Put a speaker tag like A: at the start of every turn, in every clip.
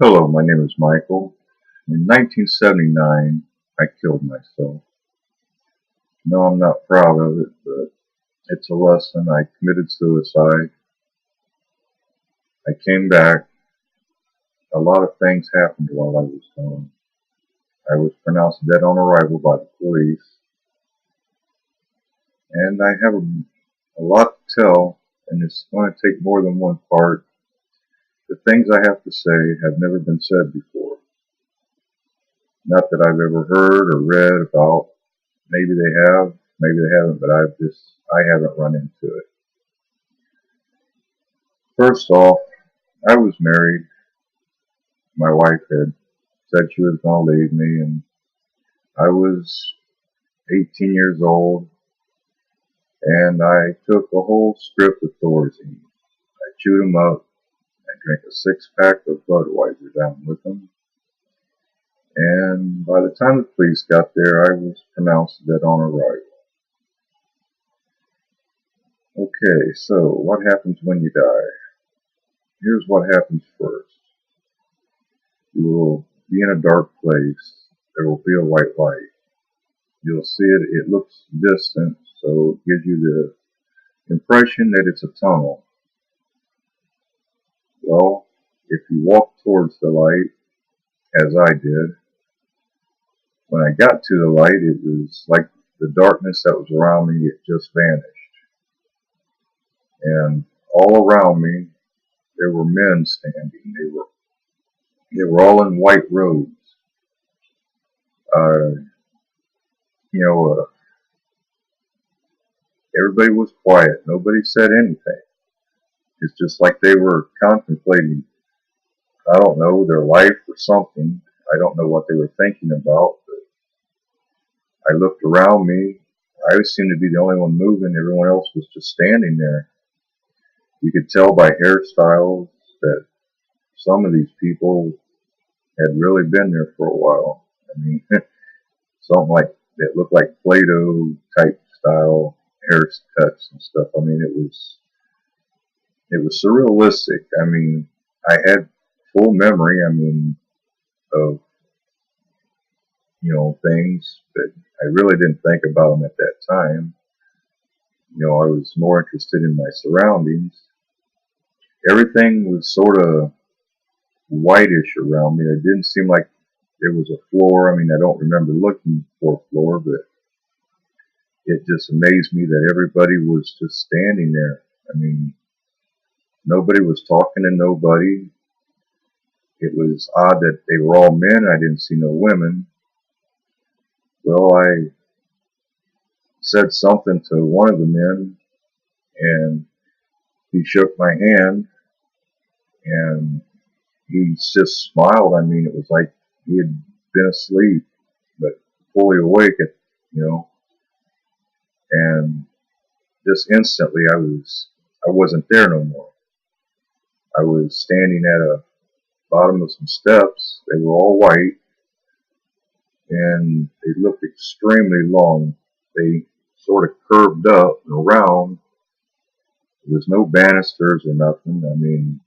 A: Hello, my name is Michael. In 1979, I killed myself. No, I'm not proud of it, but it's a lesson. I committed suicide. I came back. A lot of things happened while I was gone. I was pronounced dead on arrival by the police, and I have a lot to tell, and it's going to take more than one part. The things I have to say have never been said before. Not that I've ever heard or read about. Maybe they have, maybe they haven't, but I haven't run into it. First off, I was married. My wife had said she was going to leave me, and I was 18 years old, and I took a whole strip of Thorazine. I chewed them up. I drank a six-pack of Budweiser down with them, and by the time the police got there, I was pronounced dead on arrival. Okay, so what happens when you die? Here's what happens first. You will be in a dark place. There will be a white light. You'll see it. It looks distant, so it gives you the impression that it's a tunnel. Well, if you walk towards the light, as I did, when I got to the light, it was like the darkness that was around me, it just vanished. And all around me, there were men standing. They were all in white robes. Uh, you know, everybody was quiet. Nobody said anything. It's just like they were contemplating, I don't know, their life or something. I don't know what they were thinking about, but I looked around me. I seemed to be the only one moving. Everyone else was just standing there. You could tell by hairstyles that some of these people had really been there for a while. I mean, something like that looked like Play-Doh type style haircuts and stuff. I mean, it was surrealistic. I mean, I had full memory. I mean, of things, but I really didn't think about them at that time. I was more interested in my surroundings. Everything was sort of whitish around me. It didn't seem like there was a floor. I mean, I don't remember looking for a floor, but it just amazed me that everybody was just standing there. I mean, nobody was talking to nobody. It was odd that they were all men. I didn't see no women. Well, I said something to one of the men, and he shook my hand, and he just smiled. I mean, it was like he had been asleep, but fully awake, you know. And just instantly, I wasn't there no more. I was standing at a bottom of some steps. They were all white, and they looked extremely long. They sort of curved up and around. There was no banisters or nothing. I mean,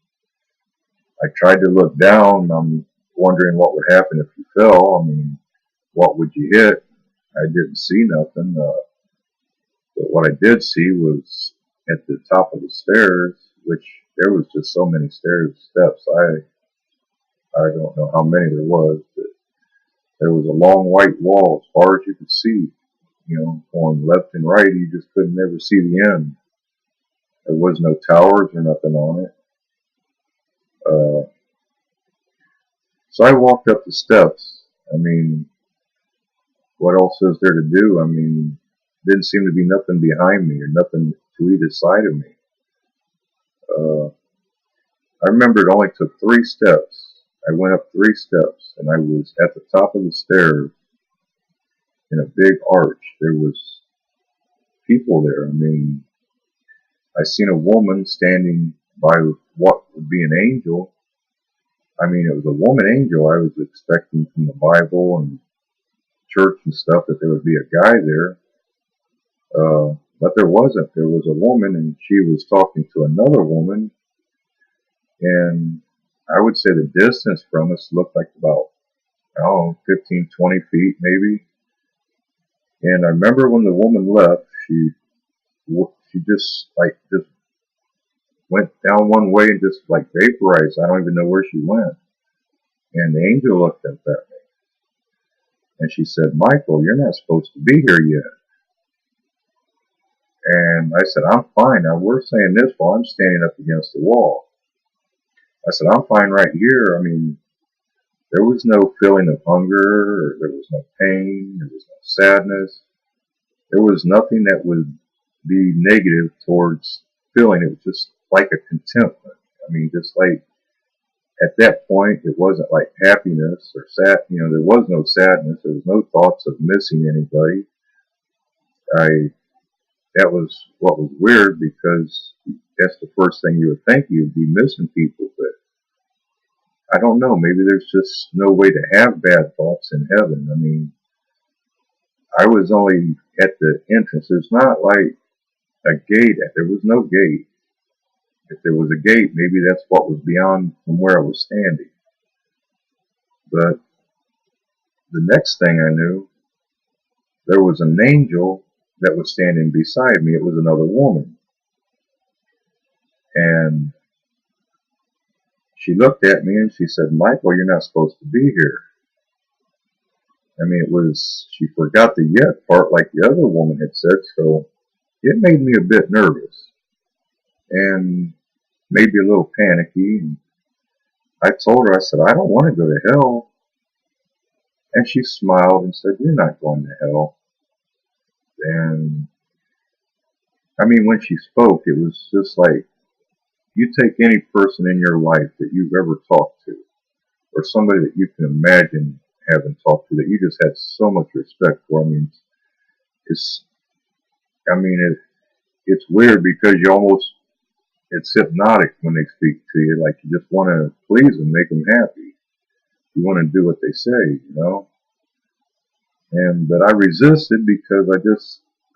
A: I tried to look down. I'm wondering what would happen if you fell. I mean, what would you hit? I didn't see nothing. But what I did see was at the top of the stairs, which there was just so many steps. I don't know how many there was, but there was a long white wall as far as you could see. Going left and right, you just couldn't never see the end. There was no towers or nothing on it. Uh, so I walked up the steps. I mean, what else is there to do? I mean, didn't seem to be nothing behind me or nothing to either side of me. Uh, I remember it only took 3 steps. I went up 3 steps, and I was at the top of the stairs in a big arch. There was people there. I mean, I seen a woman standing by what would be an angel. I mean, it was a woman angel. I was expecting from the Bible and church and stuff that there would be a guy there. But there wasn't. There was a woman, and she was talking to another woman, and I would say the distance from us looked like about, I don't know, 15, 20 feet maybe. And I remember when the woman left, she just went down one way and just like vaporized. I don't even know where she went. And the angel looked up at me and she said, "Michael, you're not supposed to be here yet." And I said, "I'm fine." Now we're saying this while I'm standing up against the wall. I said, "I'm fine right here." I mean, there was no feeling of hunger, or there was no pain, there was no sadness. There was nothing that would be negative towards feeling. It was just like a contentment. I mean, just like at that point, it wasn't like happiness or sad. There was no sadness. There was no thoughts of missing anybody. I That was what was weird, because that's the first thing you would think, you'd be missing people. But I don't know. Maybe there's just no way to have bad thoughts in heaven. I mean, I was only at the entrance. There's not like a gate. There was no gate. If there was a gate, maybe that's what was beyond from where I was standing. But the next thing I knew, there was an angel that was standing beside me. It was another woman. And she looked at me and she said, "Michael, you're not supposed to be here." I mean, she forgot the yet part like the other woman had said, so it made me a bit nervous and maybe a little panicky. And I told her, I said, "I don't want to go to hell." And she smiled and said, "You're not going to hell." And I mean, when she spoke, it was just like, you take any person in your life that you've ever talked to, or somebody that you can imagine having talked to, that you just had so much respect for. I mean, it's, I mean, it's weird because it's hypnotic when they speak to you. Like, you just want to please them, make them happy. You want to do what they say. But I resisted because I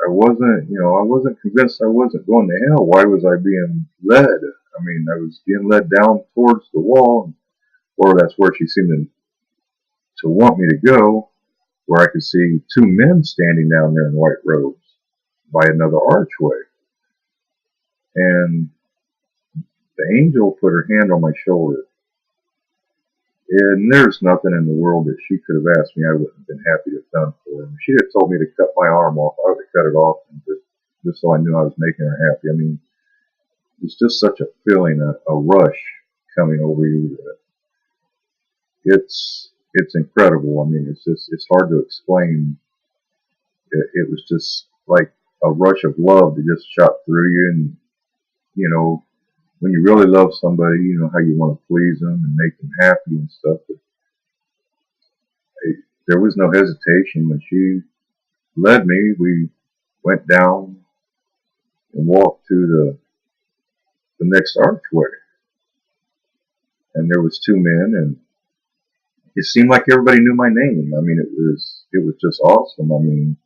A: wasn't convinced I wasn't going to hell. Why was I being led? I mean, I was being led down towards the wall, or that's where she seemed to want me to go, where I could see two men standing down there in white robes by another archway. And the angel put her hand on my shoulder. And there's nothing in the world that she could have asked me I wouldn't have been happy to have done for her. If she had told me to cut my arm off, I would have cut it off, and just so I knew I was making her happy. I mean, it's just such a feeling, a rush coming over you, that it's incredible. I mean, it's hard to explain. It was just like a rush of love that just shot through you. And you know, when you really love somebody, you know how you want to please them and make them happy and stuff. But there was no hesitation when she led me. We went down and walked to the next archway, and there was two men, and it seemed like everybody knew my name. I mean, it was just awesome. I mean,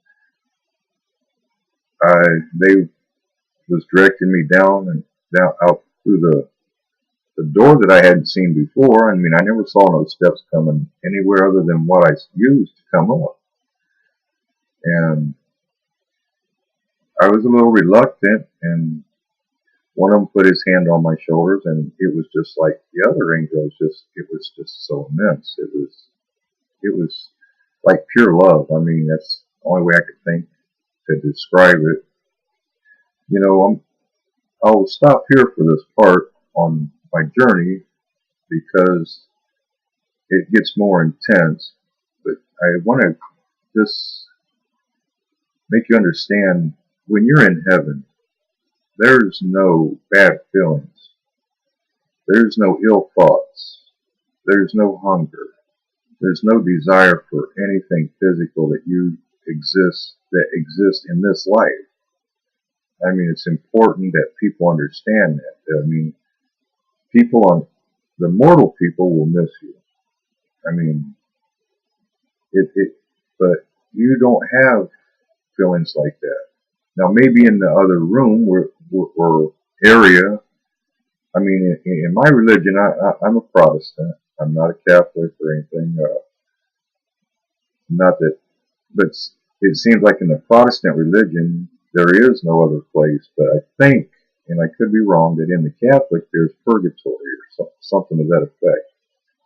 A: they was directing me down out through the door that I hadn't seen before. I mean, I never saw no steps coming anywhere other than what I used to come up. And I was a little reluctant, and one of them put his hand on my shoulders, and it was just like the other angel. It was just so immense. It was like pure love. I mean, that's the only way I could think to describe it. I'll stop here for this part on my journey because it gets more intense. But I want to just make you understand, when you're in heaven, there's no bad feelings. There's no ill thoughts. There's no hunger. There's no desire for anything physical that exists in this life. I mean, it's important that people understand that. I mean, the mortal people will miss you. I mean, but you don't have feelings like that. Now, maybe in the other room or area, I mean, in my religion, I'm a Protestant. I'm not a Catholic or anything. Not that, but it seems like in the Protestant religion, there is no other place. But I think, and I could be wrong, that in the Catholic, there's purgatory or something to that effect.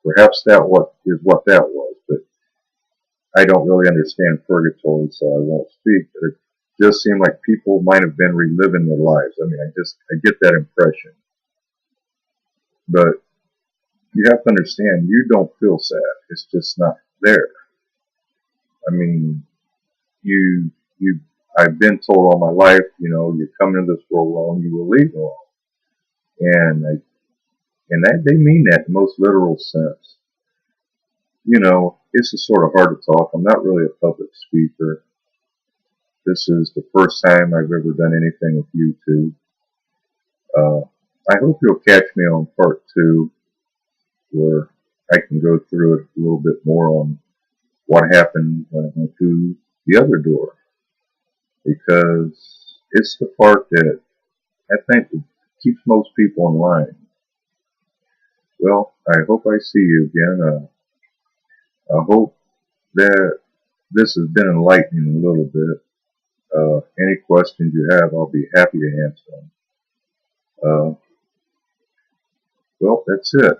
A: Perhaps what that was, but I don't really understand purgatory, so I won't speak. But it just seemed like people might have been reliving their lives. I mean, I get that impression. But you have to understand, you don't feel sad. It's just not there. I mean, you, you, I've been told all my life, you come into this world alone, you will leave alone. And that they mean that in the most literal sense. It's just sort of hard to talk. I'm not really a public speaker. This is the first time I've ever done anything with YouTube. I hope you'll catch me on part 2, where I can go through it a little bit more on what happened when I went through the other door, because it's the part that I think keeps most people in line. Well, I hope I see you again. I hope that this has been enlightening a little bit. Any questions you have, I'll be happy to answer them. Well, that's it.